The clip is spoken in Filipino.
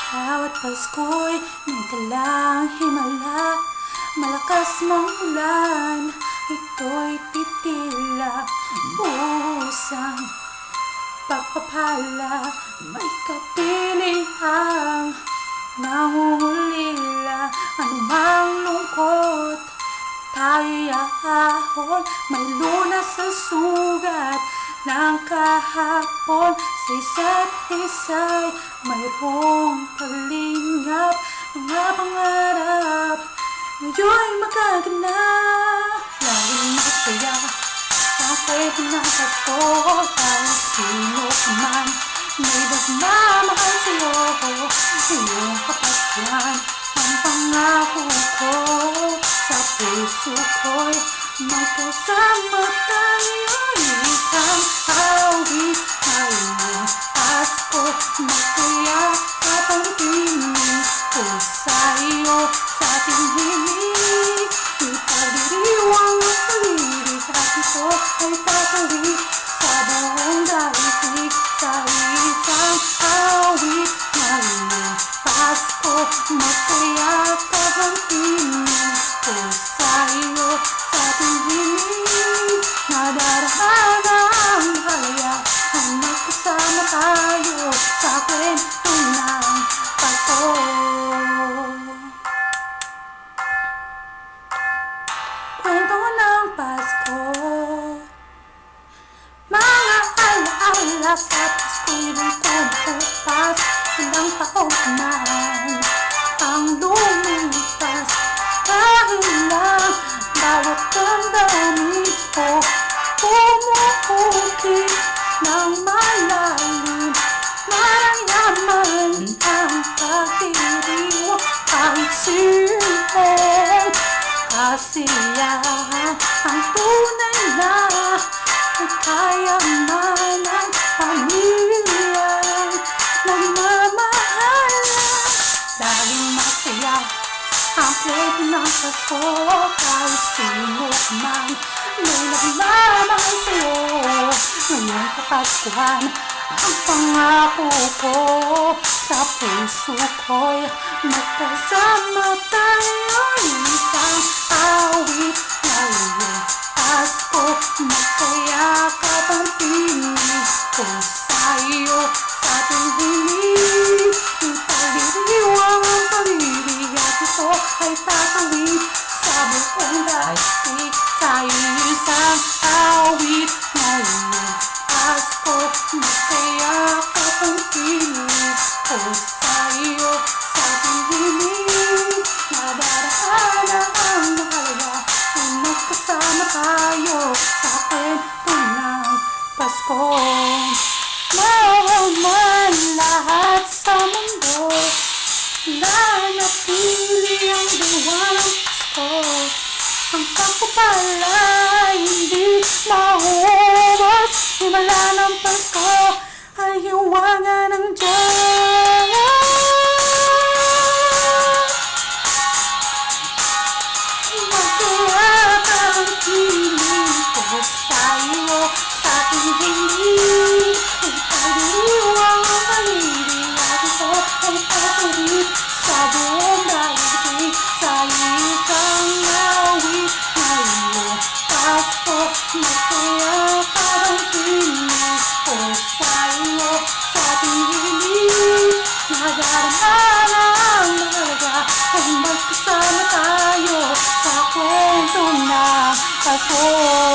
Bawat Pasko'y may dalang himala. Malakas mang ulan, ito'y titila. Busang pagpapala, may kapilihang nangungulila. Anumang lungkot, tayo'y aahon. May lunas sa sugat ng kahapon. Sa isa't isa'y mayroong paglingap. Mga pangarap ngayon'y magaganap. Laging masaya ang kwento ng Pasko. Kahit sino ka man may nagmamahal sa'yo. Iyong kapaskuhan ang pangako ko. Sa puso ko'y magkasama tayo. Isang awit ngayong Pasko. Masaya at ang tinig ko sa'yo. Sa ating hiling ipagdiriwang ang pag-ibig. At ito ay tatawid sa buong daigdig. Sa isang awit ngayong Pasko. Masaya at ang tinig ko sa'yo. Sa ating hiling nadarama ang halaya. Ang magkasama tayo sa kwento ng Pasko. Kwento ng Pasko. Mga alaala sa Pasko'y di ko makupas. Ilang taon man ang lumipas. Dahil lang bawat damdamin ko pumuputi ng malalim. Mayaman ang pagdiriwang. Kahit simpleng kasiyahan ang tunay na kayamanan. Pamilyang nagmamahalan. Laging masaya ang kwento ng Pasko. Kahit sino ka man may nagmamahal sa'yo. Ngayong Kapaskuhan ang pangako ko. Sa puso ko'y magkasama tayo. Isang awit ngayong Pasko. Magkayakap ang tinig ko sa'yo. Sa ating hiling ipagdiriwang ang pag-ibig. At ito ay tatawid sa buong daigdig. Sa isang awit ngayong Pasko. Magkayakap ang tinig ko sa'yo. Sa ating hiling nadaraan ang mahalaga. Ang magkasama tayo sa kwento ng Pasko. Man lahat sa mundo, nanatili ang diwa ng Pasko. Ang pagpapala hindi maubos. Himala ng Pasko ay hiwaga ng Diyos. Magkayakap ang tinig ko sa'yo. Sa ating hiling ipagdiriwang ang pag-ibig. At ito ay tatawid sa buong daigdig. Sa isang awit ngayong Pasko. Magkayakap ang tinig ko sa'yo. Sa ating hiling nadarama ang mahalaga. Ay magkasama tayo sa kwento ng Pasko.